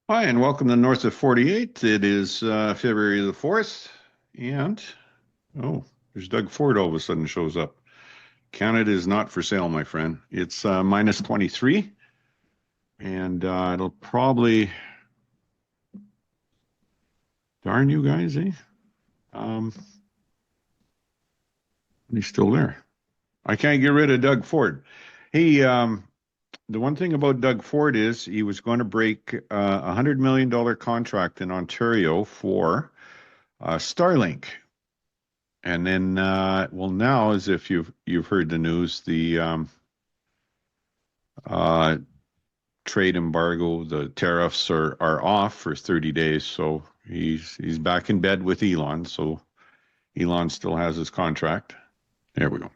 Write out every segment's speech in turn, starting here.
Hi, and welcome to North of 48. It is February the 4th, and oh, there's Doug Ford all of a sudden shows up. Canada is not for sale, my friend. It's minus 23, and it'll probably darn you guys, eh? Um, he's still there. I can't get rid of Doug Ford. He, the one thing about Doug Ford is he was going to break a $100 million contract in Ontario for Starlink. And then, well, now, as if you've heard the news, the uh, trade embargo, the tariffs are off for 30 days. So he's back in bed with Elon. So Elon still has his contract. There we go.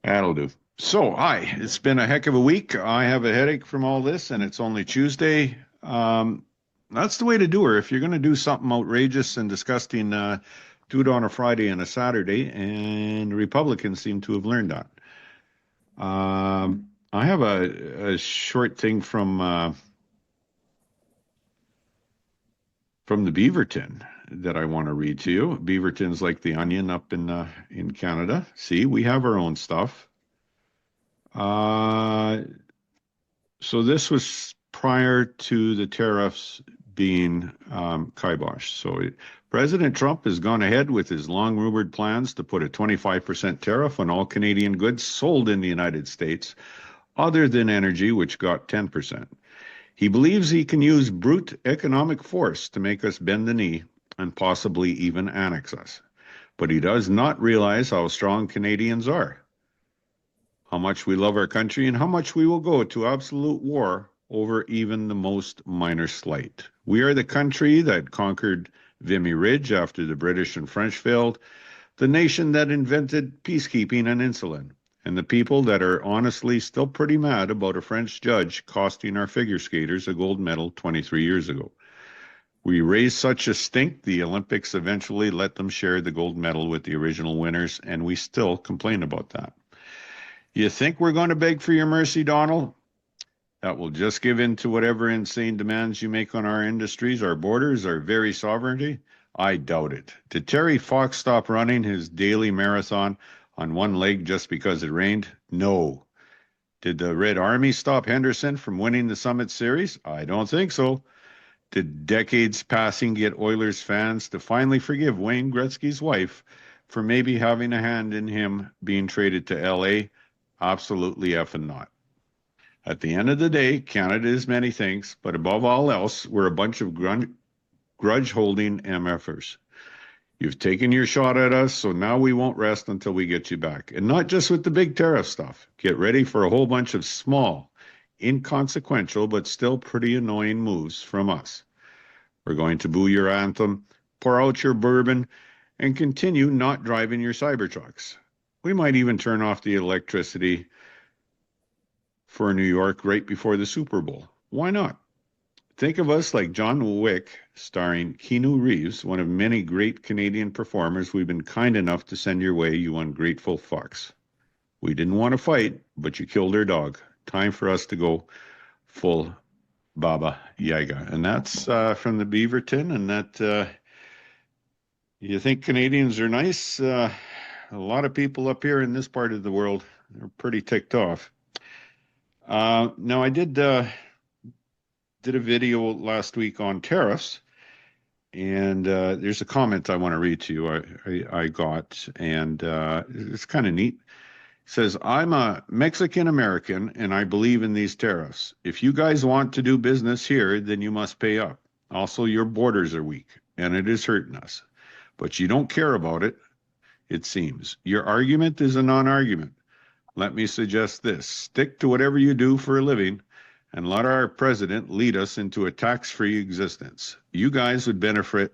That'll do. So, hi, it's been a heck of a week. I have a headache from all this, and it's only Tuesday. That's the way to do it. If you're going to do something outrageous and disgusting, do it on a Friday and a Saturday, and Republicans seem to have learned that. I have a short thing from the Beaverton that I want to read to you. Beaverton's like the Onion up in Canada. See, we have our own stuff. Uh, so this was prior to the tariffs being kiboshed. President Trump has gone ahead with his long rumored plans to put a 25% tariff on all Canadian goods sold in the United States, other than energy, which got 10%. He believes he can use brute economic force to make us bend the knee and possibly even annex us. But he does not realize how strong Canadians are, how much we love our country, and how much we will go to absolute war over even the most minor slight. We are the country that conquered Vimy Ridge after the British and French failed, the nation that invented peacekeeping and insulin, and the people that are honestly still pretty mad about a French judge costing our figure skaters a gold medal 23 years ago. We raised such a stink, the Olympics eventually let them share the gold medal with the original winners, and we still complain about that. You think we're going to beg for your mercy, Donald? That will just give in to whatever insane demands you make on our industries, our borders, our very sovereignty? I doubt it. Did Terry Fox stop running his daily marathon on one leg just because it rained? No. Did the Red Army stop Henderson from winning the Summit Series? I don't think so. Did decades passing get Oilers fans to finally forgive Wayne Gretzky's wife for maybe having a hand in him being traded to LA? Absolutely effing not. At the end of the day, Canada is many things, but above all else, we're a bunch of grudge-holding MFers. You've taken your shot at us, so now we won't rest until we get you back. And not just with the big tariff stuff. Get ready for a whole bunch of small, inconsequential, but still pretty annoying moves from us. We're going to boo your anthem, pour out your bourbon, and continue not driving your Cybertrucks. We might even turn off the electricity for New York right before the Super Bowl. Why not? Think of us like John Wick, starring Keanu Reeves, one of many great Canadian performers we've been kind enough to send your way, you ungrateful fucks. We didn't want to fight, but you killed our dog. Time for us to go full Baba Yaga. And that's from the Beaverton, and that you think Canadians are nice? A lot of people up here in this part of the world are pretty ticked off. Now, I did a video last week on tariffs, and there's a comment I want to read to you. I got, and it's kind of neat. It says, I'm a Mexican American, and I believe in these tariffs. If you guys want to do business here, then you must pay up. Also, your borders are weak, and it is hurting us. But you don't care about it, it seems. Your argument is a non-argument. Let me suggest this. Stick to whatever you do for a living and let our president lead us into a tax-free existence. You guys would benefit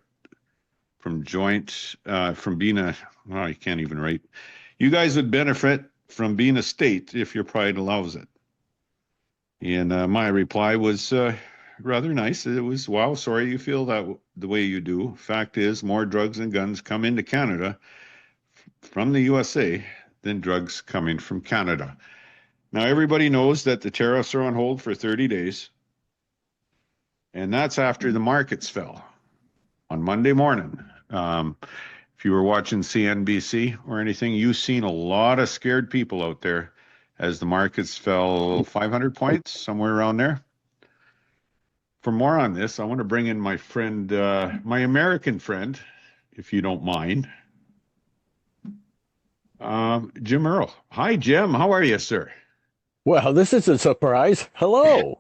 from being I can't even write. You guys would benefit from being a state if your pride allows it. And my reply was rather nice. It was, wow, sorry you feel that the way you do. Fact is, more drugs and guns come into Canada from the USA than drugs coming from Canada. Now, everybody knows that the tariffs are on hold for 30 days. And that's after the markets fell on Monday morning. If you were watching CNBC or anything, you've seen a lot of scared people out there as the markets fell 500 points, somewhere around there. For more on this, I want to bring in my friend, my American friend, if you don't mind, Jim Earl. Hi, Jim. How are you, sir? Well, this is a surprise. Hello.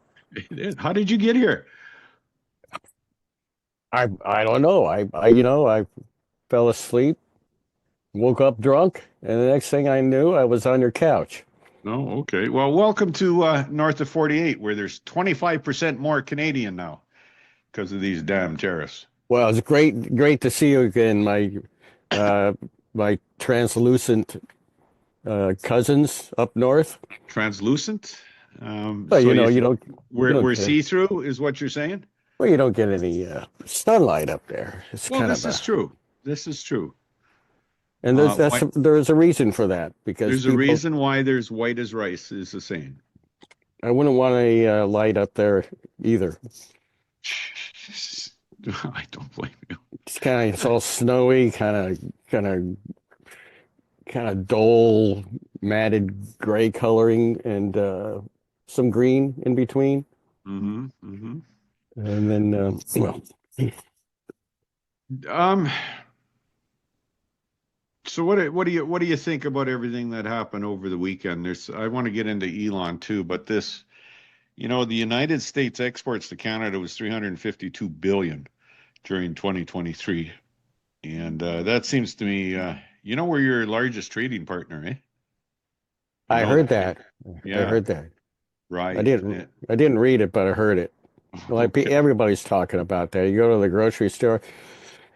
How did you get here? I don't know. I fell asleep, woke up drunk, and the next thing I knew, I was on your couch. Oh, okay. Well, welcome to north of 48, where there's 25% more Canadian now because of these damn tariffs. Well, it's great to see you again, uh my translucent cousins up north. Translucent. But So you you don't we're get see-through, is what you're saying? well, you don't get any sunlight up there. It's Well, kind this of is a true. This is true. and Why, there's a reason for that because there's a people reason why there's white as rice, is the saying. I wouldn't want any light up there either. I don't blame you. It's all snowy, kind of dull, matted gray coloring, and some green in between. Mm-hmm. Mm-hmm. And then, well, Um, so what do you think about everything that happened over the weekend? I want to get into Elon too, but the United States exports to Canada was 352 billion during 2023, and that seems to me, we're your largest trading partner, eh? You I know heard that, that. I yeah, heard that. right. I didn't read it, but I heard it. Okay, Everybody's talking about that. You go to the grocery store,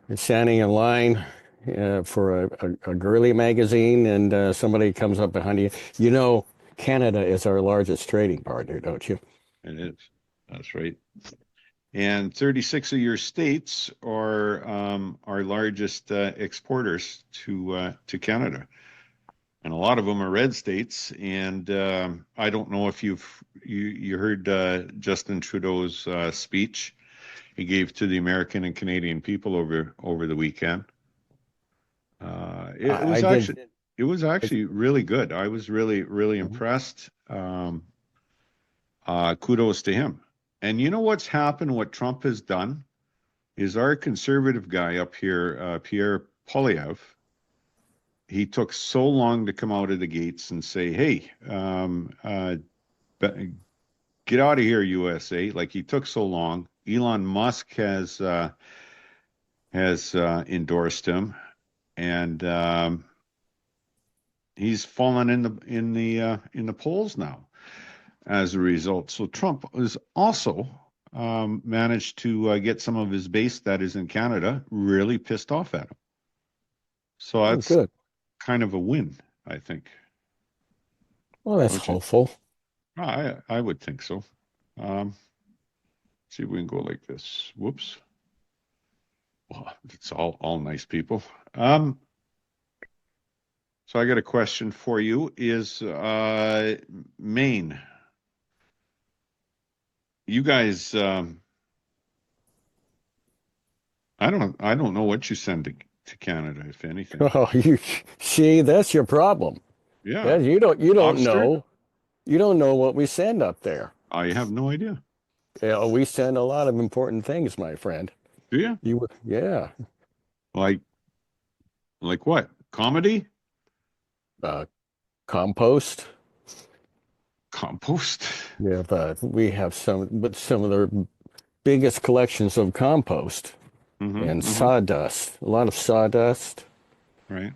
you're standing in line for a girly magazine, and somebody comes up behind you. You know, Canada is our largest trading partner, don't you? it is. That's right. And 36 of your states are our largest exporters to Canada, and a lot of them are red states. And I don't know if you heard Justin Trudeau's speech he gave to the American and Canadian people over the weekend. It I was did. actually really good. I was really impressed. Kudos to him. And you know what's happened? What Trump has done is our conservative guy up here, Pierre Poilievre. He took so long to come out of the gates and say, "Hey, get out of here, USA!" Like he took so long. Elon Musk has endorsed him, and he's fallen in the polls now as a result. So Trump is also managed to get some of his base that is in Canada really pissed off at him. So Oh, that's good. kind of a win, I think. Well, that's Don't you? hopeful. I would think so. Um, see if we can go like this. Whoops. Well, it's all nice people. So I got a question for you. Is Maine? You guys, I don't know what you send to Canada, if anything. Oh, you see, that's your problem. Yeah, Yeah, you don't lobster. know. You don't know what we send up there. I have no idea. Yeah, we send a lot of important things, my friend. Do you? Yeah, Like like what? Comedy? uh, compost. Compost? Yeah, but we have some of the biggest collections of compost Mm-hmm. and Mm-hmm. sawdust. A lot of sawdust, Right.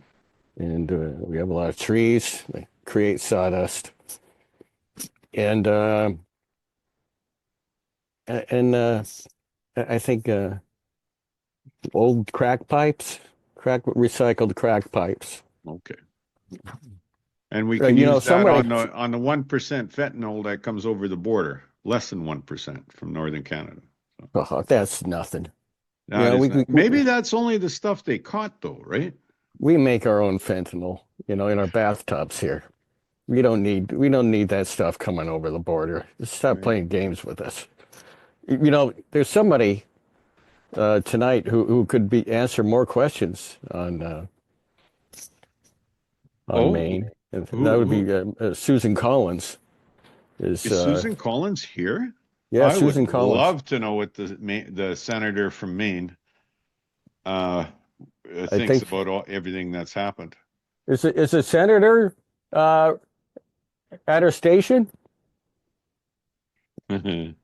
and we have a lot of trees that create sawdust, and and I think old crack pipes, recycled crack pipes. Okay. And we can You know, use that somebody. on the 1% fentanyl that comes over the border, less than 1% from northern Canada. So Oh, that's nothing. You that know, is not. Maybe that's only the stuff they caught, though, right? we make our own fentanyl, in our bathtubs here. We don't need that stuff coming over the border. Stop Right. playing games with us. There's somebody tonight who could answer more questions on Oh, Maine, and that would who be Susan Collins. is Susan Collins here? Yeah, I would Susan Collins. love to know what the senator from Maine uh, I thinks think about everything that's happened. is a senator uh, at her station. Anything.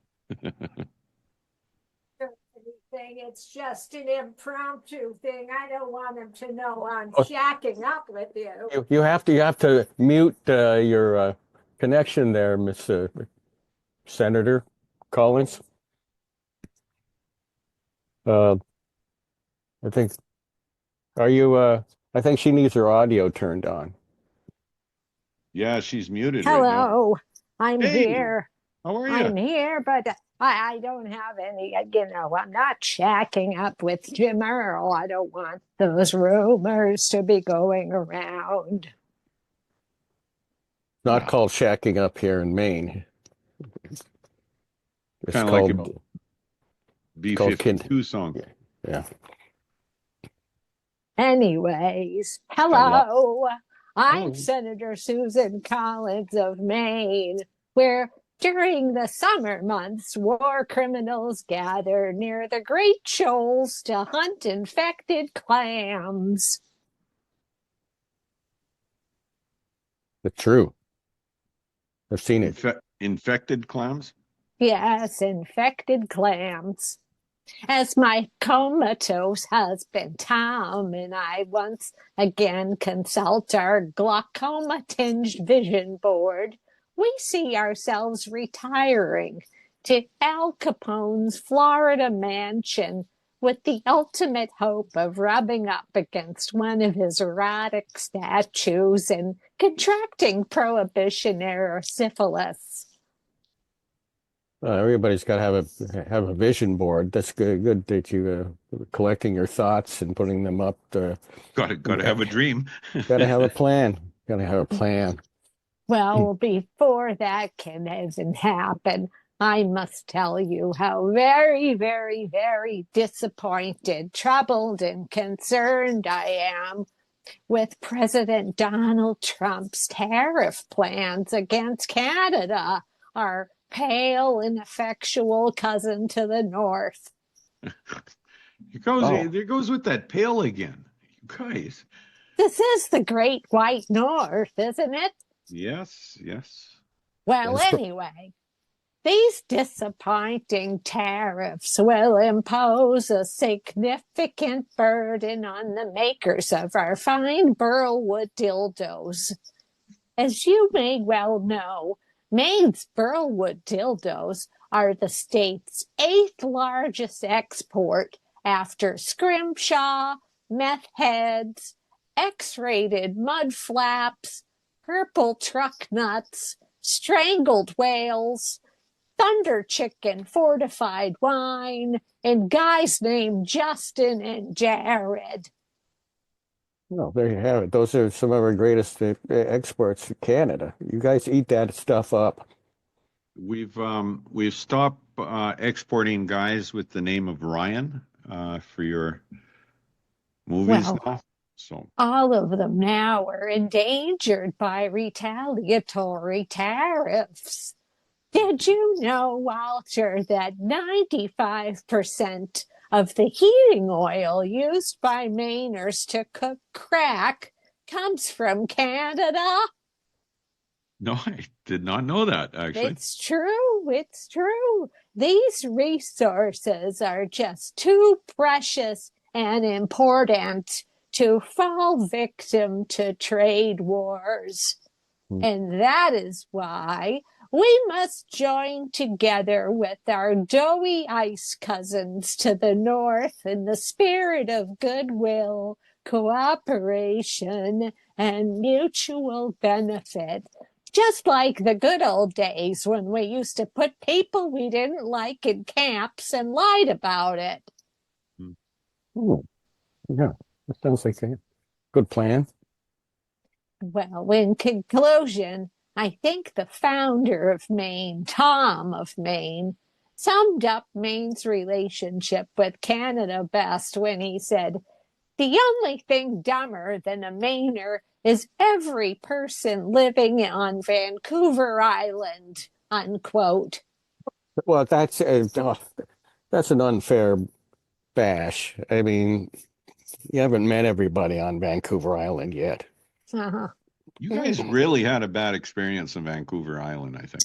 It's just an impromptu thing. I don't want him to know I'm Oh, shacking up with you. you have to mute your connection there, Miss Senator Collins. Uh, I think are you? I think she needs her audio turned on. Yeah, she's muted right now. Hello, I'm Hey, here. how are you? I'm here, but I don't have any, I'm not shacking up with Jim Earl. I don't want those rumors to be going around. Not Well, called shacking up here in Maine. It's kind of like a called kin. B-52 song. Yeah. Anyways, Hello. hello. I'm Hello. Senator Susan Collins of Maine, where during the summer months, war criminals gather near the Great Shoals to hunt infected clams. It's true. I've seen it. Infected clams? Yes, infected clams. As my comatose husband Tom and I once again consult our glaucoma-tinged vision board, we see ourselves retiring to Al Capone's Florida mansion with the ultimate hope of rubbing up against one of his erotic statues and contracting prohibition-era syphilis. Everybody's got to have a vision board. That's good. Good that you collecting your thoughts and putting them up. Got to have a dream. Got to have a plan. Got to have a plan. Well, before that can even happen, I must tell you how very, very, very disappointed, troubled, and concerned I am with President Donald Trump's tariff plans against Canada, our pale, ineffectual cousin to the north. There goes with that pail again. You guys. This is the great white north, isn't it? Yes, yes. Well, anyway, these disappointing tariffs will impose a significant burden on the makers of our fine burlwood dildos. As you may well know, Maine's burlwood dildos are the state's 8th largest export after scrimshaw, meth heads, X-rated mud flaps, purple truck nuts, strangled whales, thunder chicken fortified wine, and guys named Justin and Jared. Well, there you have it. Those are some of our greatest exports to Canada. You guys eat that stuff up. We've stopped exporting guys with the name of Ryan for your movies now. So all of them now are endangered by retaliatory tariffs. Did you know, Walter, that 95% of the heating oil used by Mainers to cook crack comes from Canada? no, I did not know that, actually. It's true. It's true. These resources are just too precious and important to fall victim to trade wars. And that is why we must join together with our doughy ice cousins to the north in the spirit of goodwill, cooperation, and mutual benefit. Just like the good old days when we used to put people we didn't like in camps and lied about it. Oh, yeah, that sounds like a good plan. Well, in conclusion, I think the founder of Maine, Tom of Maine, summed up Maine's relationship with Canada best when he said, "The only thing dumber than a Mainer is every person living on Vancouver Island," unquote. Well, that's an unfair bash. I mean, you haven't met everybody on Vancouver Island yet. Uh-huh. You guys really had a bad experience in Vancouver Island, I think.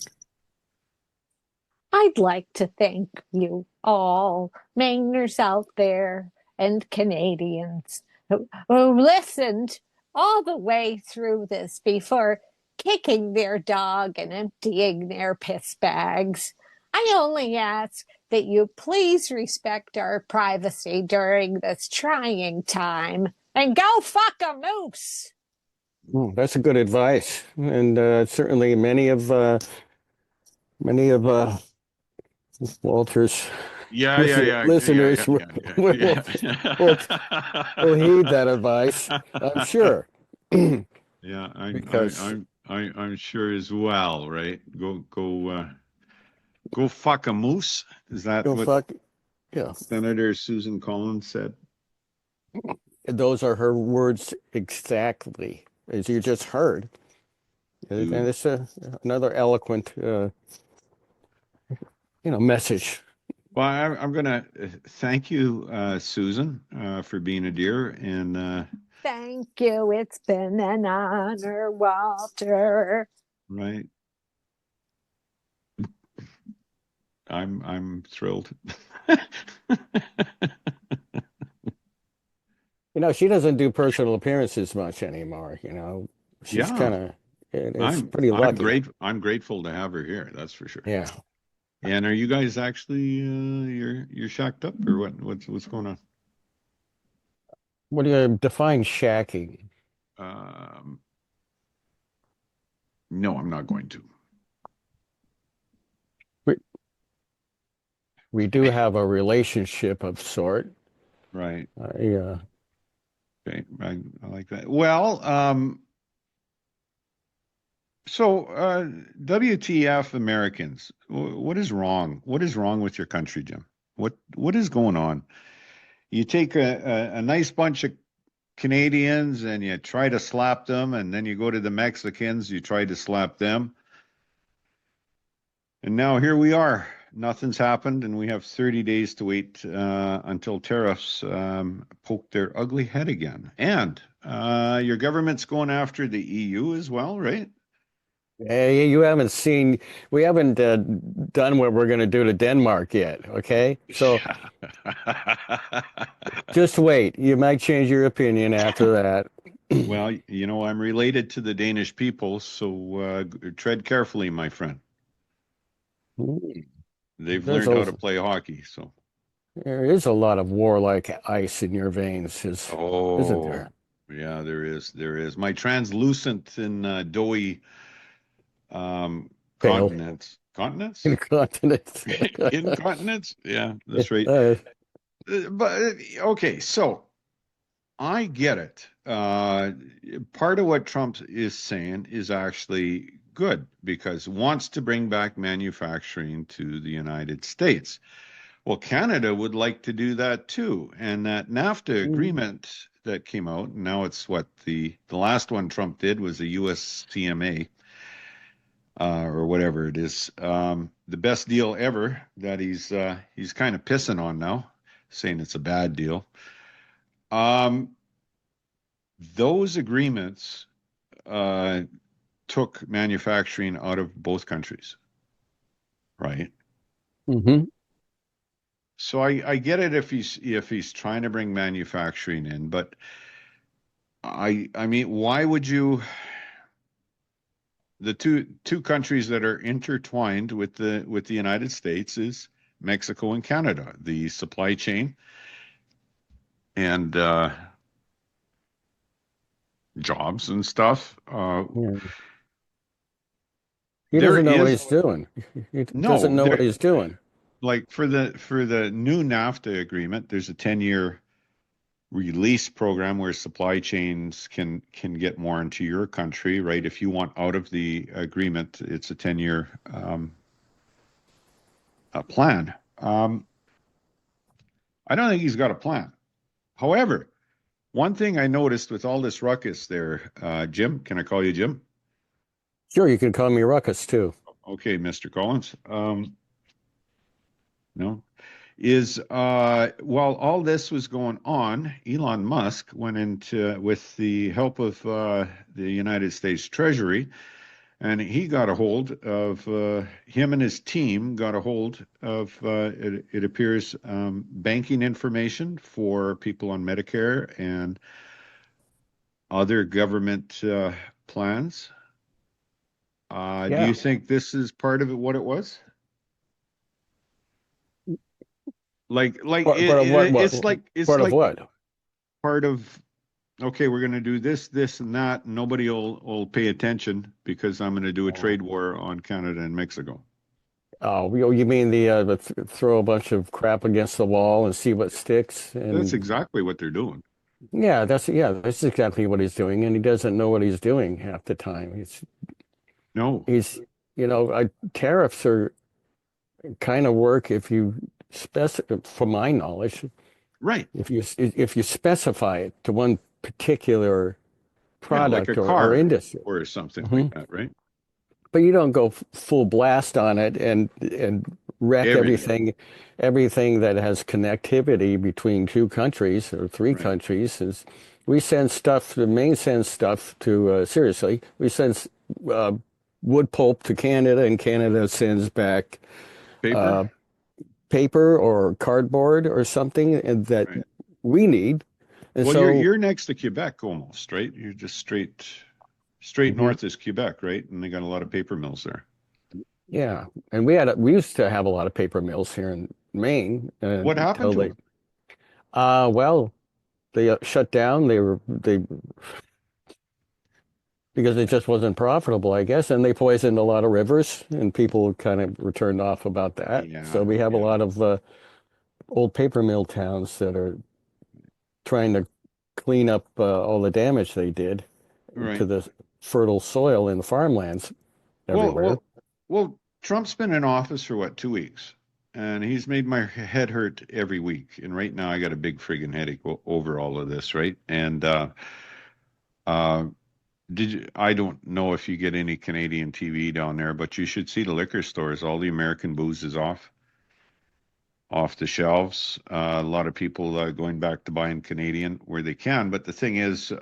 I'd like to thank you all, Mainers out there and Canadians who listened all the way through this before kicking their dog and emptying their piss bags. I only ask that you please respect our privacy during this trying time and go fuck a moose. That's a good advice, and certainly many of Walter's listeners will heed that advice, I'm sure. Yeah, Because I'm sure as well, right? Go fuck a moose. Is that go what fuck, yeah. Senator Susan Collins said? Those are her words exactly, as you just heard. And it's another eloquent, message. Well, I'm going to thank you, Susan, for being a dear. And thank you. It's been an honor, Walter. Right. I'm thrilled. She doesn't do personal appearances much anymore. She's kind of, it's pretty lucky. I'm grateful to have her here. That's for sure. Yeah. And are you guys actually you're shacked up, or what's going on? What do you define shacking? No, I'm not going to. We do have a relationship of sort. Right. Yeah. Okay, I like that. Well, so WTF Americans, what is wrong? What is wrong with your country, Jim? What is going on? You take a nice bunch of Canadians and you try to slap them, and then you go to the Mexicans, you try to slap them. And now here we are. Nothing's happened, and we have 30 days to wait until tariffs poke their ugly head again. And your government's going after the EU as well, right? Hey, we haven't done what we're going to do to Denmark yet, okay? So just wait. You might change your opinion after that. Well, I'm related to the Danish people, so tread carefully, my friend. They've learned how to play hockey, so. There is a lot of warlike ice in your veins, isn't there? Yeah, there is. My translucent and doughy continents. Continents? Incontinence. Incontinence? Yeah, that's right. But okay, so I get it. Part of what Trump is saying is actually good, because wants to bring back manufacturing to the United States. Well, Canada would like to do that too. And that NAFTA agreement that came out, and now it's what the last one Trump did was a USCMA, or whatever it is. The best deal ever that he's kind of pissing on now, saying it's a bad deal. Those agreements took manufacturing out of both countries, right? Mm-hmm. So I get it if he's trying to bring manufacturing in, but I mean, why would you? The two countries that are intertwined with the United States is Mexico and Canada, the supply chain and jobs and stuff. He doesn't know what he's doing. He doesn't know what he's doing. Like for the new NAFTA agreement, there's a 10-year release program where supply chains can get more into your country, right? If you want out of the agreement, it's a 10-year a plan. I don't think he's got a plan. However, one thing I noticed with all this ruckus there, Jim, can I call you Jim? Sure, you can call me Ruckus too. Okay, Mr. Collins. No, while all this was going on, Elon Musk went into, with the help of the United States Treasury, and he got a hold of him and his team got a hold of it appears banking information for people on Medicare and other government plans. Do Yeah. you think this is part of it, what it was? Part of what? It's Part of what? part of, okay, we're going to do this, this, and that, and nobody will pay attention because I'm going to do a trade war on Canada and Mexico. Oh, you mean the throw a bunch of crap against the wall and see what sticks? That's And exactly what they're doing. that's exactly what he's doing, and he doesn't know what he's doing half the time. No, He's tariffs are kind of work if you from my knowledge, right. if you specify it to one particular Yeah, like product a or car industry. or something Mhm. like that, right? But you don't go full blast on it and wreck Everything. everything that has connectivity between two countries or three Right. countries. Is we send stuff, the Maine sends stuff to seriously, we send uh, wood pulp to Canada, and Canada sends back Paper? uh, paper or cardboard or something that Right. we need. And Well, so, you're next to Quebec almost, right? You're just straight mhm, north is Quebec, right? And they got a lot of paper mills there. yeah, and we used to have a lot of paper mills here in Maine What happened until to them? well, they shut down. They because it just wasn't profitable, I guess, and they poisoned a lot of rivers, and people kind of returned off about that. So Yeah, we have a yeah. lot of old paper mill towns that are trying to clean up all the damage they did to Right. the fertile soil in the farmlands Well, everywhere. well, well, Trump's been in office for what, 2 weeks? And he's made my head hurt every week. And right now I got a big friggin' headache over all of this, right? And uh I don't know if you get any Canadian TV down there, but you should see the liquor stores. All the American booze is off the shelves. A lot of people going back to buying Canadian where they can. But the thing is, it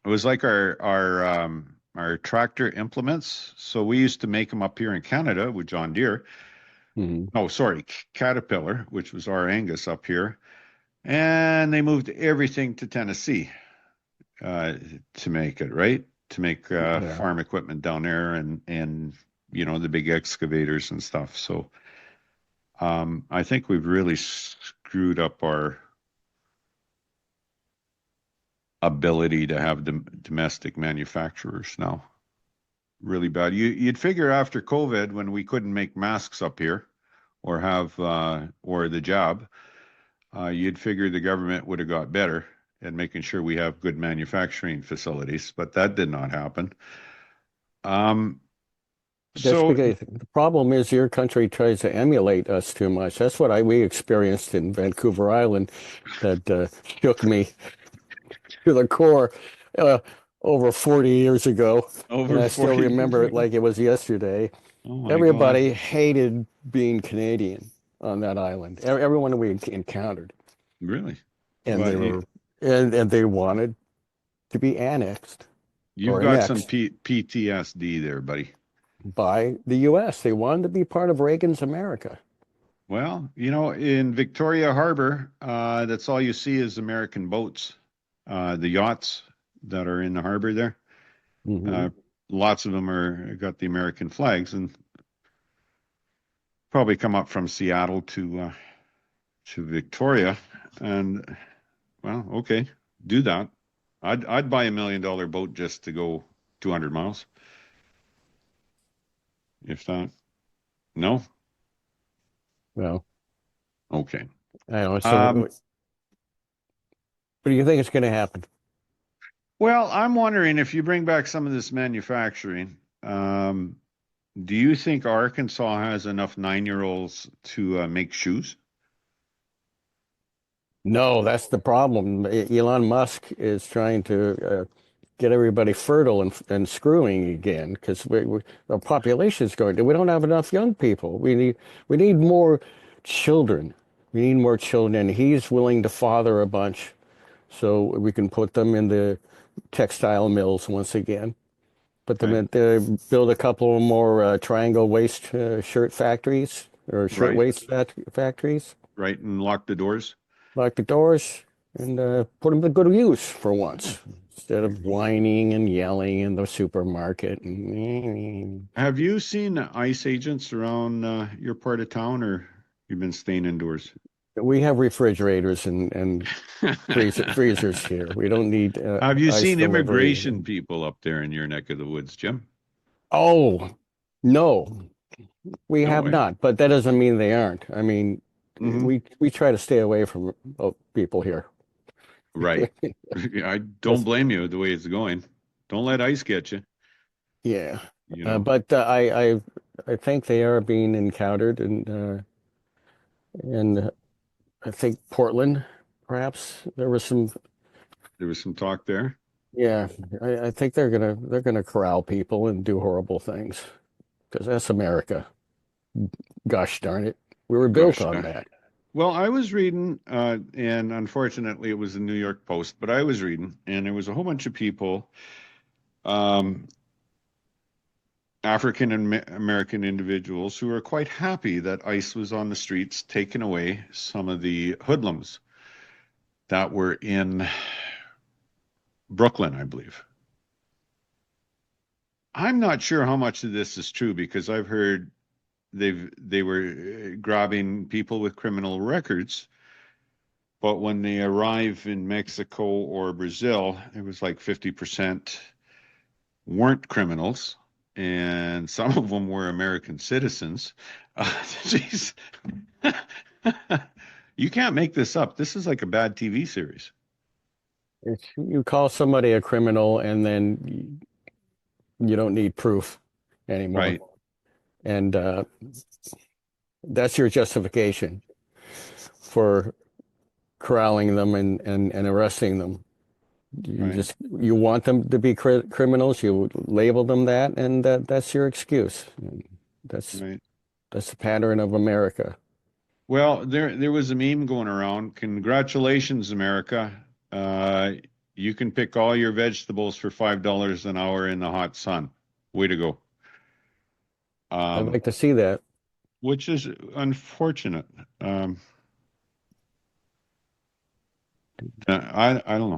was like our tractor implements. So we used to make them up here in Canada with John Deere. Mhm. Oh, sorry, Caterpillar, which was our Angus up here, and they moved everything to Tennessee uh, to make it right to make Yeah. farm equipment down there and the big excavators and stuff. So I think we've really screwed up our ability to have domestic manufacturers now. Really bad. You'd figure after COVID, when we couldn't make masks up here or have or the job, you'd figure the government would have got better at making sure we have good manufacturing facilities, but that did not happen. Um, That's so because the problem is your country tries to emulate us too much. That's what we experienced in Vancouver Island that shook me to the core uh, over 40 years ago. And over I still 40 years remember it ago. like it was yesterday. Oh my God. Everybody hated being Canadian on that island. Everyone we encountered, Really? and Well, they were and they wanted to be annexed you've or got some annexed PTSD there, buddy. by the U.S. They wanted to be part of Reagan's America. Well, in Victoria Harbor, that's all you see is American boats, the yachts that are in the harbor there. Hmm. Uh, Lots of them are got the American flags and probably come up from Seattle to Victoria. And well, okay, do that. I'd buy $1 million boat just to go 200 miles, if that. No? Well, Okay. I don't know. So, Um, what do you think is going to happen? well, I'm wondering if you bring back some of this manufacturing, Do you think Arkansas has enough 9-year-olds to make shoes? No, that's the problem. Elon Musk is trying to get everybody fertile and screwing again because our population is going. We don't have enough young people. We need more children. We need more children, and he's willing to father a bunch so we can put them in the textile mills once again. Put them Okay. in there, build a couple more triangle waist shirt factories or shirt Right, waist factories. right, and lock the doors. Lock the doors and put them to good use for once instead of whining and yelling in the supermarket. Have you seen ICE agents around your part of town, or you've been staying indoors? We have refrigerators and freezers here. We don't need Have you ice seen delivery. immigration people up there in your neck of the woods, Jim? Oh, no, we No have way. not, but that doesn't mean they aren't. I mean, Hmm. we try to stay away from people here. Right. I don't blame you the way it's going. Don't let ICE get you, Yeah, you know. but I think they are being encountered, and I think Portland, perhaps there was some. There was some talk there. Yeah, I think they're gonna corral people and do horrible things because that's America. Gosh darn it, we were built Gosh. on that. Well, I was reading, and unfortunately it was the New York Post, but I was reading, and there was a whole bunch of people, um, African American individuals, who were quite happy that ICE was on the streets taking away some of the hoodlums that were in Brooklyn, I believe. I'm not sure how much of this is true because I've heard they were grabbing people with criminal records, but when they arrive in Mexico or Brazil, it was like 50% weren't criminals, and some of them were American citizens. Jeez. You can't make this up. This is like a bad TV series. You call somebody a criminal, and then you don't need proof anymore, Right, and that's your justification for corralling them and arresting them. right, You want them to be criminals. You label them that, and that's your excuse. That's right. that's the pattern of America. Well, there was a meme going around. Congratulations, America. Uh, you can pick all your vegetables for $5 an hour in the hot sun. Way to go. I'd Um, like to see that. which is unfortunate. I don't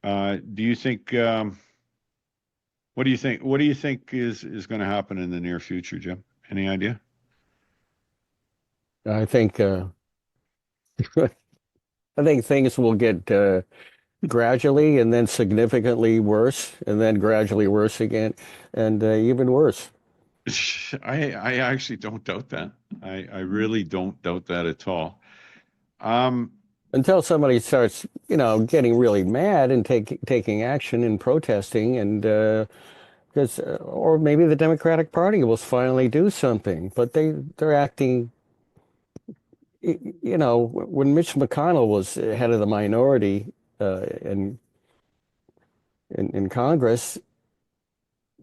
know. Do you think what do you think? What do you think is going to happen in the near future, Jim? Any idea? I think I think things will get gradually and then significantly worse, and then gradually worse again, and even worse. I actually don't doubt that. I really don't doubt that at all. Um, Until somebody starts, getting really mad and taking action and protesting, and because or maybe the Democratic Party will finally do something, but they're acting. When Mitch McConnell was head of the minority in Congress,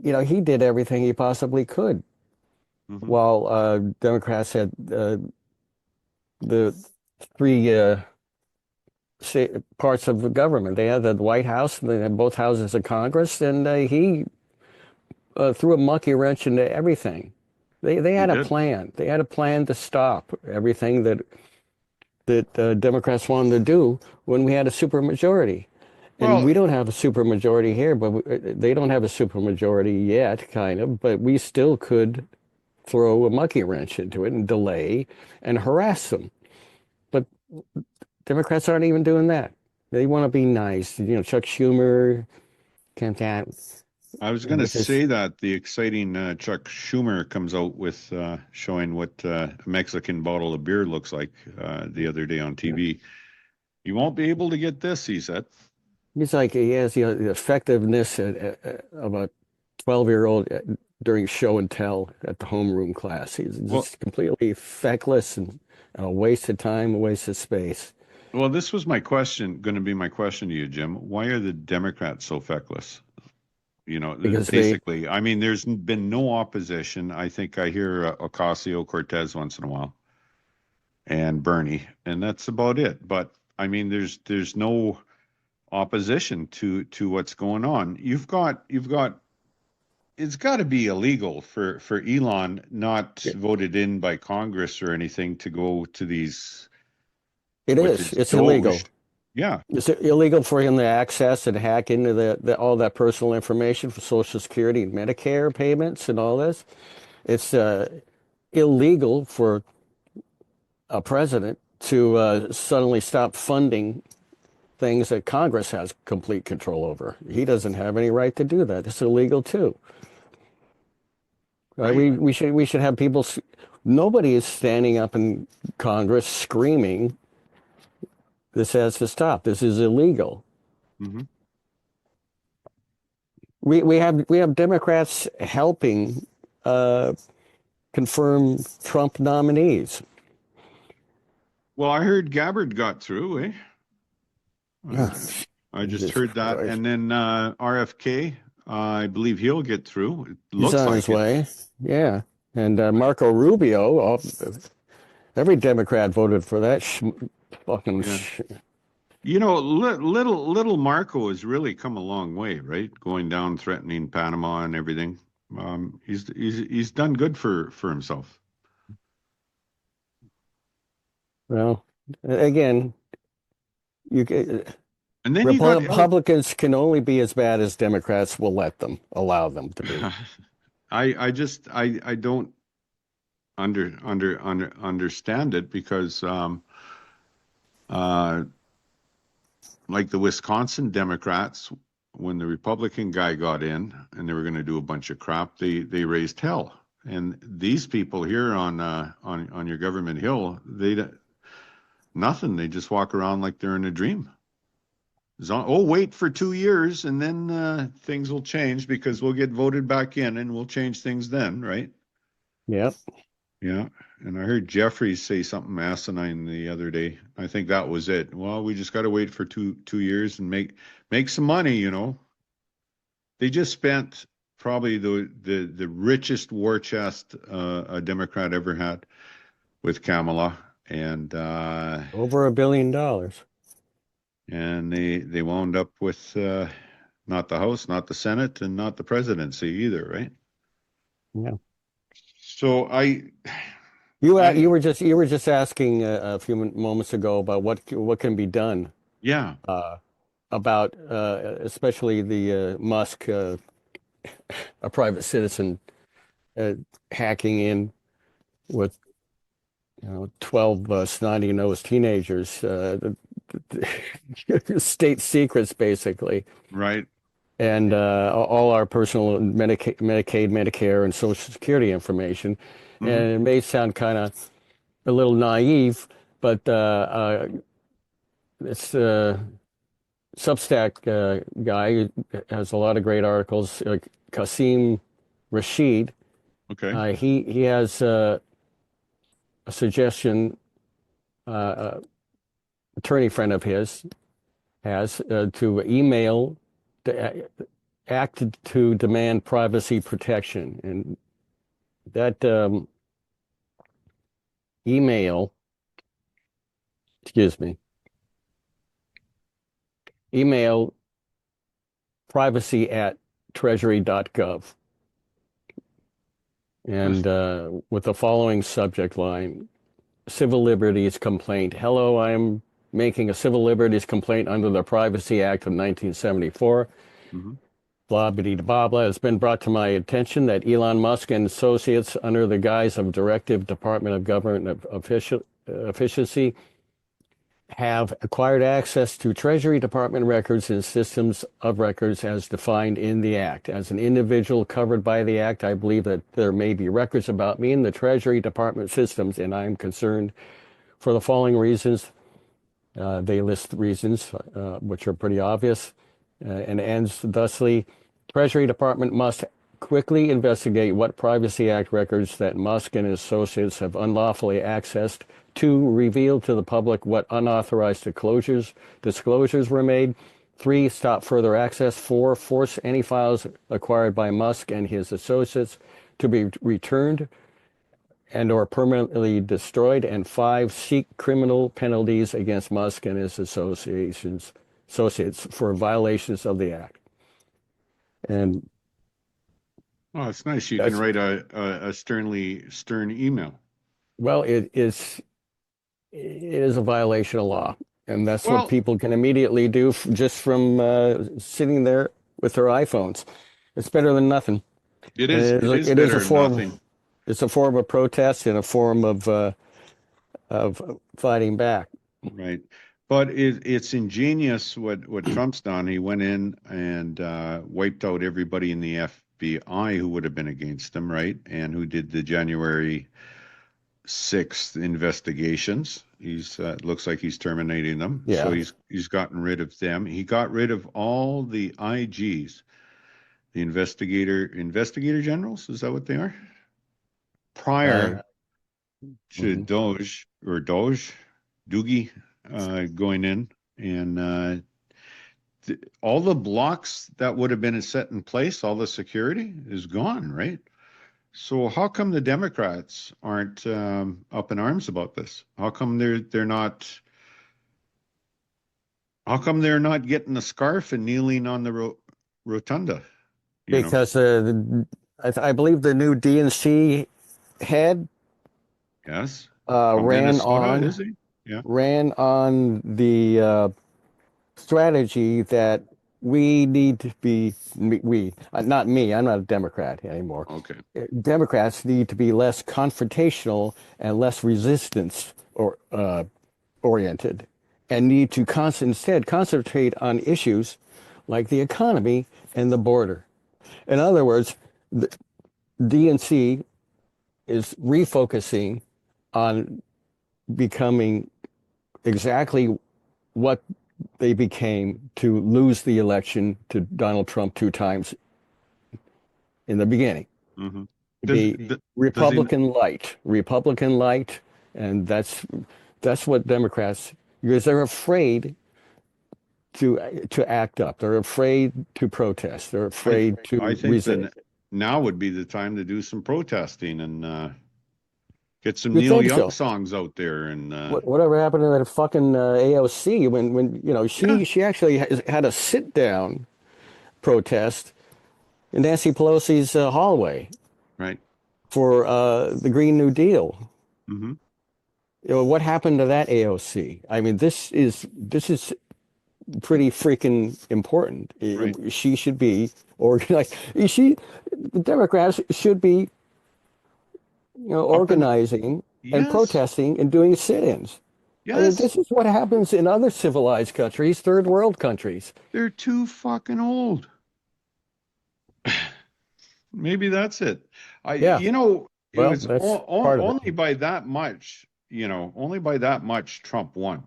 he did everything he possibly could, mhm. while Democrats had the three parts of the government. They had the White House, and they had both houses of Congress, and he threw a monkey wrench into everything. They He had a did. plan. They had a plan to stop everything that Democrats wanted to do when we had a supermajority. And Well, we don't have a supermajority here, but they don't have a supermajority yet, kind of. But we still could throw a monkey wrench into it and delay and harass them. But Democrats aren't even doing that. They want to be nice. Chuck Schumer, can't that, I was going to with his, say that the exciting Chuck Schumer comes out with showing what a Mexican bottle of beer looks like the other day on TV. You won't be able to get this, he said. he's like, he has the effectiveness of a 12-year-old during show and tell at the homeroom class. He's Well, just completely feckless and a waste of time, a waste of space. well, this was my question, going to be my question to you, Jim. Why are the Democrats so feckless? You know, Because they, basically, I mean, there's been no opposition. I think I hear Ocasio-Cortez once in a while and Bernie, and that's about it. But I mean, there's no opposition to what's going on. You've got it's got to be illegal for Elon not voted in by Congress or anything to go to these it with is. his It's illegal. Doge. Yeah, It's illegal for him to access and hack into all that personal information for Social Security and Medicare payments and all this. It's illegal for a president to suddenly stop funding things that Congress has complete control over. He doesn't have any right to do that. It's illegal too. Right? I We should have people. Nobody is standing up in Congress screaming, "This has to stop. This is illegal." mhm. We have Democrats helping confirm Trump nominees. Well, I heard Gabbard got through, eh? Ah, I just Jesus heard that, Christ. and then RFK, I believe he'll get through. It He's looks on like his it. way. Yeah. And Marco Rubio, every Democrat voted for that fucking. Yeah. You know, little Marco has really come a long way, right? Going down, threatening Panama and everything. He's done good for himself. Well, again, you And then you got Republicans can only be as bad as Democrats will allow them to be. I don't understand it because like the Wisconsin Democrats, when the Republican guy got in and they were going to do a bunch of crap, they raised hell. And these people here on your government hill, nothing. They just walk around like they're in a dream. Oh, wait for 2 years and then things will change because we'll get voted back in and we'll change things then, right? Yep. Yeah. And I heard Jeffries say something asinine the other day. I think that was it. Well, we just got to wait for two years and make some money, you know. They just spent probably the richest war chest a Democrat ever had with Kamala, and Over $1 billion. and they wound up with not the House, not the Senate, and not the presidency either, right? Yeah. So You were just asking a few moments ago about what can be done yeah, about especially the Musk, a private citizen, hacking in with 12 snotty-nosed teenagers, state secrets basically, right. and all our personal Medicaid, Medicare, and Social Security information. Mhm. And it may sound kind of a little naive, but it's Substack guy who has a lot of great articles. Qasim Rashid, Okay. he has a suggestion. Attorney friend of his has to email to act to demand privacy protection, and that email, email privacy@treasury.gov, and with the following subject line: civil liberties complaint. Hello, I'm making a civil liberties complaint under the Privacy Act of 1974. Mm-hmm. Blah, blah, blah, blah. It's been brought to my attention that Elon Musk and associates, under the guise of Directive Department of Government Efficiency, have acquired access to Treasury Department records and systems of records as defined in the Act. As an individual covered by the Act, I believe that there may be records about me in the Treasury Department systems, and I am concerned for the following reasons. They list reasons, which are pretty obvious, and ends thusly: Treasury Department must quickly investigate what Privacy Act records that Musk and his associates have unlawfully accessed. 2, reveal to the public what unauthorized disclosures were made. 3, stop further access. 4, force any files acquired by Musk and his associates to be returned and or permanently destroyed. And 5, seek criminal penalties against Musk and his associates for violations of the act. And Oh, it's nice. You can write a stern email. well, it is a violation of law, and that's what people can immediately do just from sitting there with their iPhones. It's better than nothing. It is better than nothing. It's a form of protest and a form of fighting back. Right. But it's ingenious what Trump's done. He went in and wiped out everybody in the FBI who would have been against him, right? And who did the January 6th investigations. He's looks like he's terminating them. Yeah. So he's gotten rid of them. He got rid of all the IGs, the investigator generals. Is that what they are? Prior to Doogie going in, and all the blocks that would have been set in place, all the security is gone, right? So how come the Democrats aren't up in arms about this? How come they're not? How come they're not getting the scarf and kneeling on the rotunda? Because I believe the new DNC head Yes. ran on. Is he? Yeah. Ran on the strategy that we need to be, not me, I'm not a Democrat anymore. Okay. Democrats need to be less confrontational and less resistance oriented, and need to instead concentrate on issues like the economy and the border. In other words, the DNC is refocusing on becoming exactly what they became to lose the election to Donald Trump 2 times in the beginning. Mm-hmm. Republican light, and that's what Democrats, because they're afraid to act up. They're afraid to protest. They're afraid to resist. Now would be the time to do some protesting and get some Neil Young songs out there. And whatever happened to that fucking AOC when she actually had a sit down protest in Nancy Pelosi's hallway, right, for the Green New Deal. Mm-hmm. What happened to that AOC? I mean, this is pretty freaking important. Right. She should be organized. The Democrats should be, organizing and protesting and doing sit-ins. Yes. I mean, this is what happens in other civilized countries, third world countries. They're too fucking old. Maybe that's it. Was only by that much, only by that much Trump won.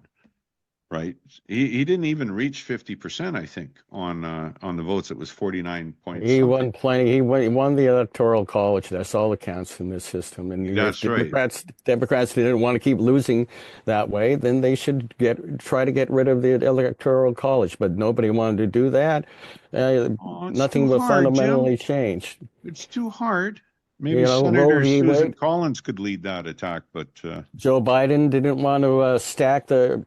Right. He didn't even reach 50%, I think, on the votes. It was 49 points. He won plenty. He won the Electoral College. That's all that counts in this system. And that's right. Democrats didn't want to keep losing that way. Then they should try to get rid of the Electoral College. But nobody wanted to do that. Nothing will fundamentally change. It's too hard. Maybe Senator Susan Collins could lead that attack, but Joe Biden didn't want to stack the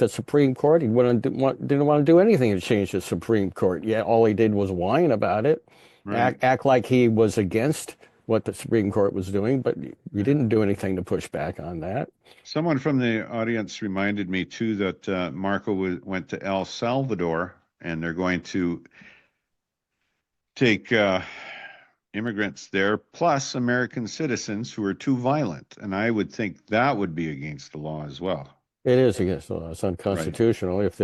Supreme Court. He didn't want to do anything to change the Supreme Court. Yeah, all he did was whine about it, right. act like he was against what the Supreme Court was doing, but he didn't do anything to push back on that. Someone from the audience reminded me too that Marco went to El Salvador, and they're going to take immigrants there, plus American citizens who are too violent. And I would think that would be against the law as well. It is against the law. It's unconstitutional. Right. If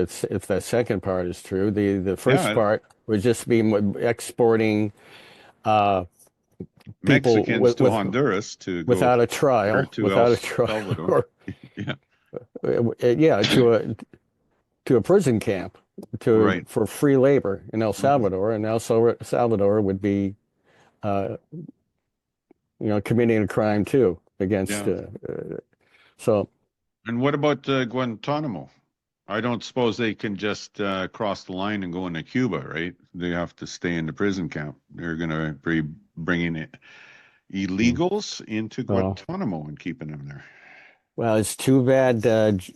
that second part is true. The first part would just be exporting Mexicans to Honduras without a trial. Salvador. To a prison camp for free labor in El Salvador, and El Salvador would be committing a crime too against. Yeah. So And what about Guantanamo? I don't suppose they can just cross the line and go into Cuba, right? They have to stay in the prison camp. They're going to be bringing it illegals into well, Guantanamo and keeping them there. well, it's too bad. Barack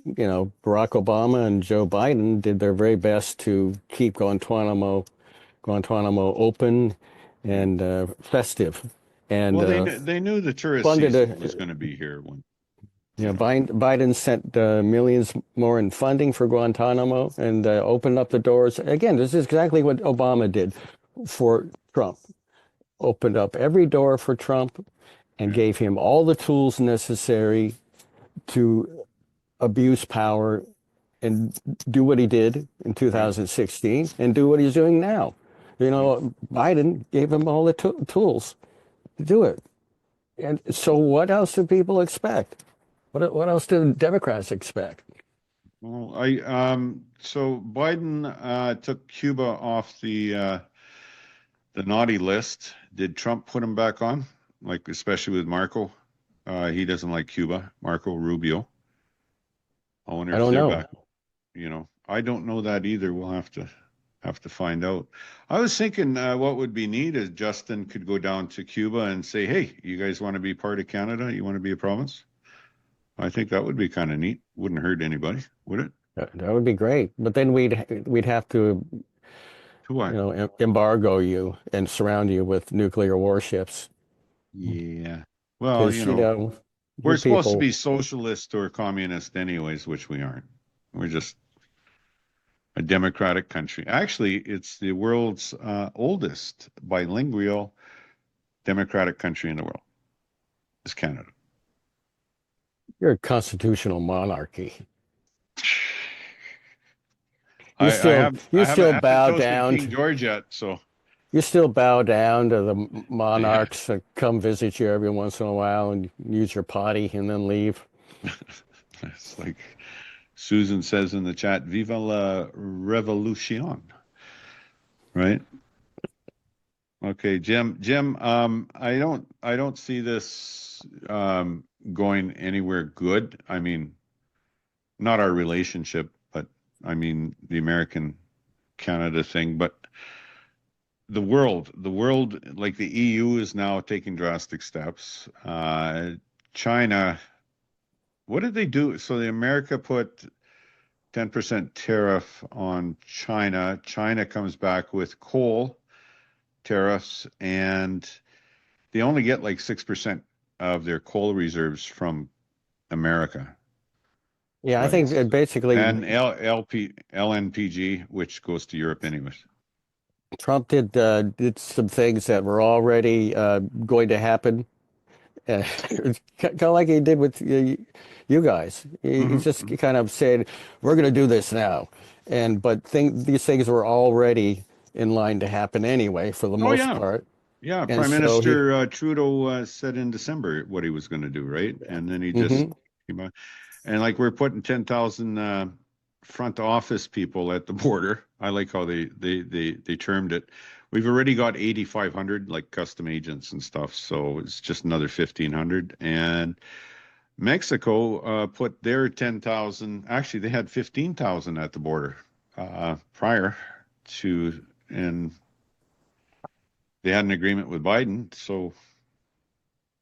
Obama and Joe Biden did their very best to keep Guantanamo open Yeah. and festive, and Well, they knew the tourist funded season a. was going to be here when, Biden sent millions more in funding for Guantanamo and opened up the doors. Again, this is exactly what Obama did for Trump. Opened up every door for Trump and Yeah. gave him all the tools necessary to abuse power and do what he did in 2016 and do what he's doing now. Biden gave him all the tools to do it. And so what else do people expect? What else do Democrats expect? Well, so Biden took Cuba off the naughty list. Did Trump put him back on? Like especially with Marco, he doesn't like Cuba. Marco Rubio. I wonder I if don't they're know. back. I don't know that either. We'll have to find out. I was thinking what would be neat is Justin could go down to Cuba and say, "Hey, you guys want to be part of Canada? You want to be a province?" I think that would be kind of neat. Wouldn't hurt anybody, would it? That would be great. But then we'd have to, To what? embargo you and surround you with nuclear warships. Yeah. Well, Because, we're you supposed to people, be socialist or communist anyways, which we aren't. We're just a democratic country. Actually, it's the world's oldest bilingual democratic country in the world. Is Canada. you're a constitutional monarchy. I, You I still have you I still haven't bow toasted down King George yet, so you still bow down to the yeah. monarchs that come visit you every once in a while and use your potty and then leave. It's like Susan says in the chat, "Viva la revolution!" Right? Okay, Jim. I don't see this going anywhere good. I mean, not our relationship, but I mean the American Canada thing, but the world, like the EU is now taking drastic steps. China, what did they do? So the America put 10% tariff on China. China comes back with coal tariffs, and they only get like 6% of their coal reserves from America, Yeah, I right? think it basically And LNPG, which goes to Europe anyways. Trump did some things that were already going to happen, kind of like he did with you guys. He just Hmm. kind of said, "We're going to do this now," but these things were already in line to happen anyway, for the Oh most yeah, part. yeah. And Prime so Minister Trudeau said in December what he was going to do, right? And then he just mhm. came out. And like we're putting 10,000 front office people at the border. I like how they termed it. We've already got 8,500 like custom agents and stuff, so it's just another 1,500. And Mexico put their 10,000. Actually, they had 15,000 at the border prior to, and they had an agreement with Biden. So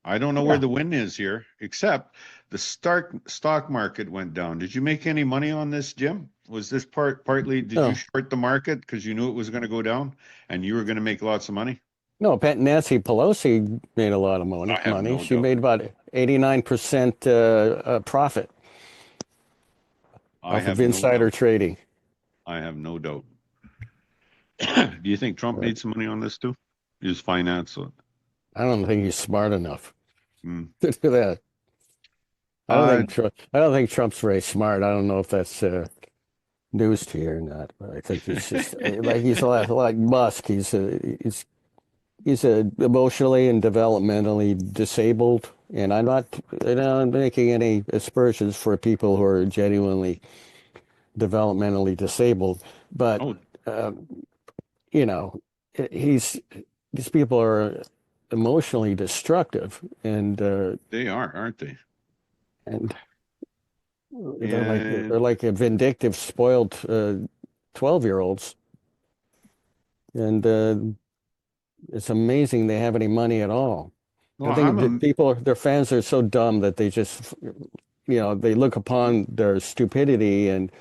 I don't know where Yeah. the win is here, except the stock market went down. Did you make any money on this, Jim? Was this partly, did you No, short the market because you knew it was going to go down and you were going to make lots of money? no. Nancy Pelosi made a lot of I have money. no She doubt. made about 89% profit I off of have no insider doubt. trading. I have no doubt. Do you think Trump But made some money on this too? His finance. I don't think he's smart enough Mm. to do that. Uh, I don't think Trump's very smart. I don't know if that's news to you or not, but I think he's just like he's a lot like Musk. He's emotionally and developmentally disabled, and I'm making any aspersions for people who are genuinely developmentally disabled, but oh, you know, he's these people are emotionally destructive, and They are, aren't they? and And they're like a vindictive, spoiled 12-year-olds, and it's amazing they have any money at all. well, I think their fans are so dumb that they just, they look upon their stupidity and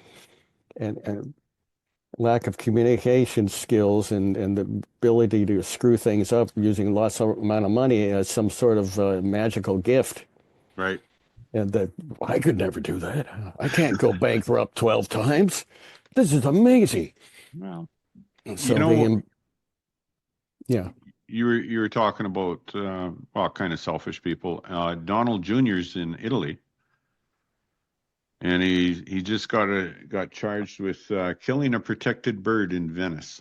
lack of communication skills and the ability to screw things up using lots of amount of money as some sort of magical gift. right. And that I could never do that. I can't go bankrupt 12 times. This is amazing. Well, So yeah. you were talking about well, kind of selfish people. Donald Jr.'s in Italy, and he just got charged with killing a protected bird in Venice.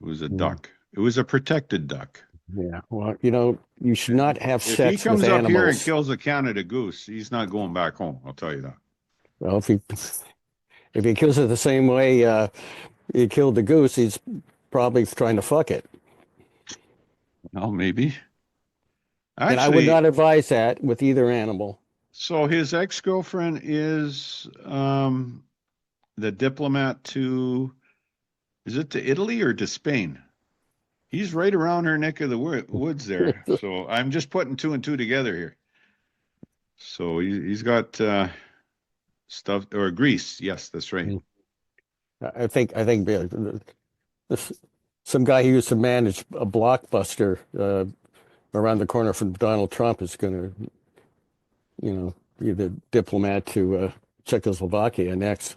It was a duck. It was a protected duck. Yeah. Well, you should not have If he sex with comes up here and animals. kills a Canada goose, he's not going back home. I'll tell you that. Well, if he kills it the same way he killed the goose, he's probably trying to fuck it. Well, maybe. And I would Actually, not advise that with either animal. so his ex-girlfriend is the diplomat to, is it to Italy or to Spain? He's right around her neck of the woods there. So I'm just putting two and two together here. So he's got stuff, or Greece. Yes, that's right. I think some guy who used to manage a Blockbuster around the corner from Donald Trump is going to, be the diplomat to Czechoslovakia next.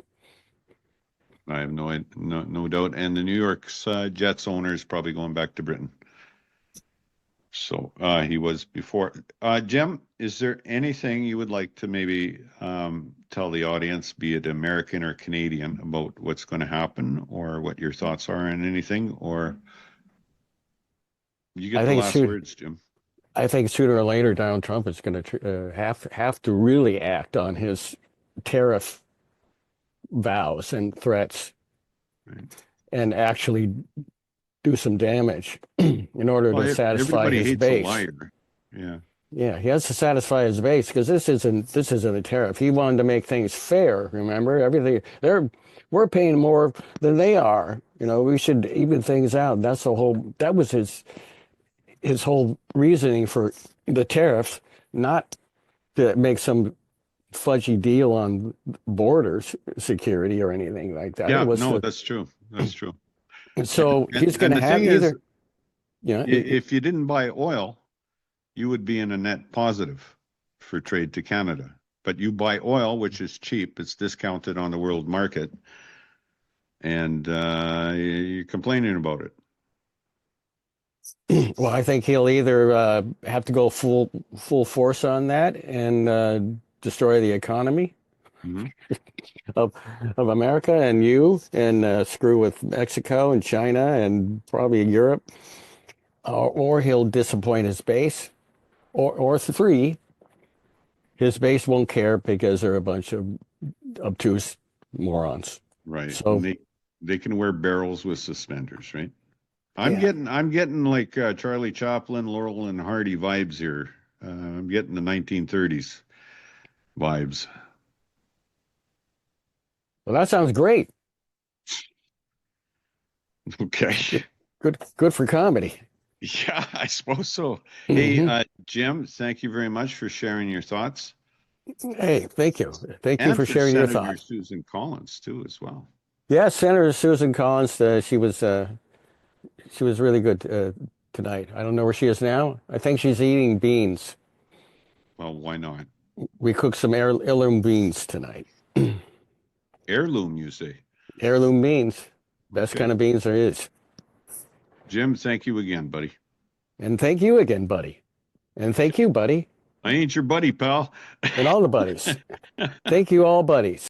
I have no doubt. And the New York's Jets owner is probably going back to Britain. So he was before. Jim, is there anything you would like to maybe tell the audience, be it American or Canadian, about what's going to happen, or what your thoughts are on anything? Or you get the last words, Jim. I think sooner or later Donald Trump is going to have to really act on his tariff vows and threats, Right. and actually do some damage in order to satisfy his base. A liar. Yeah. Yeah, he has to satisfy his base, because this isn't a tariff. He wanted to make things fair. Remember, everything we're paying more than they are. We should even things out. That was his whole reasoning for the tariffs, not to make some fudgy deal on borders security or anything like that. Yeah, that's true. That's true. So he's going to have either. If you didn't buy oil, you would be in a net positive for trade to Canada. But you buy oil, which is cheap, it's discounted on the world market, and you're complaining about it. Well, I think he'll either have to go full force on that and destroy the economy of America and screw with Mexico and China and probably Europe, or he'll disappoint his base, or three, his base won't care because they're a bunch of obtuse morons. Right. So they can wear barrels with suspenders, right? I'm getting like Charlie Chaplin, Laurel and Hardy vibes here. I'm getting the 1930s vibes. Well, that sounds great. Okay. Good for comedy. Yeah, I suppose so. Hey, Jim, thank you very much for sharing your thoughts. Hey, thank you. Thank you for sharing your thoughts. Susan Collins too, as well. Yeah, Senator Susan Collins. She was really good tonight. I don't know where she is now. I think she's eating beans. Well, why not? We cooked some heirloom beans tonight. Heirloom, you say? Heirloom beans. Best kind of beans there is. Jim, thank you again, buddy. And thank you again, buddy. And thank you, buddy. I ain't your buddy, pal. And all the buddies. Thank you, all buddies.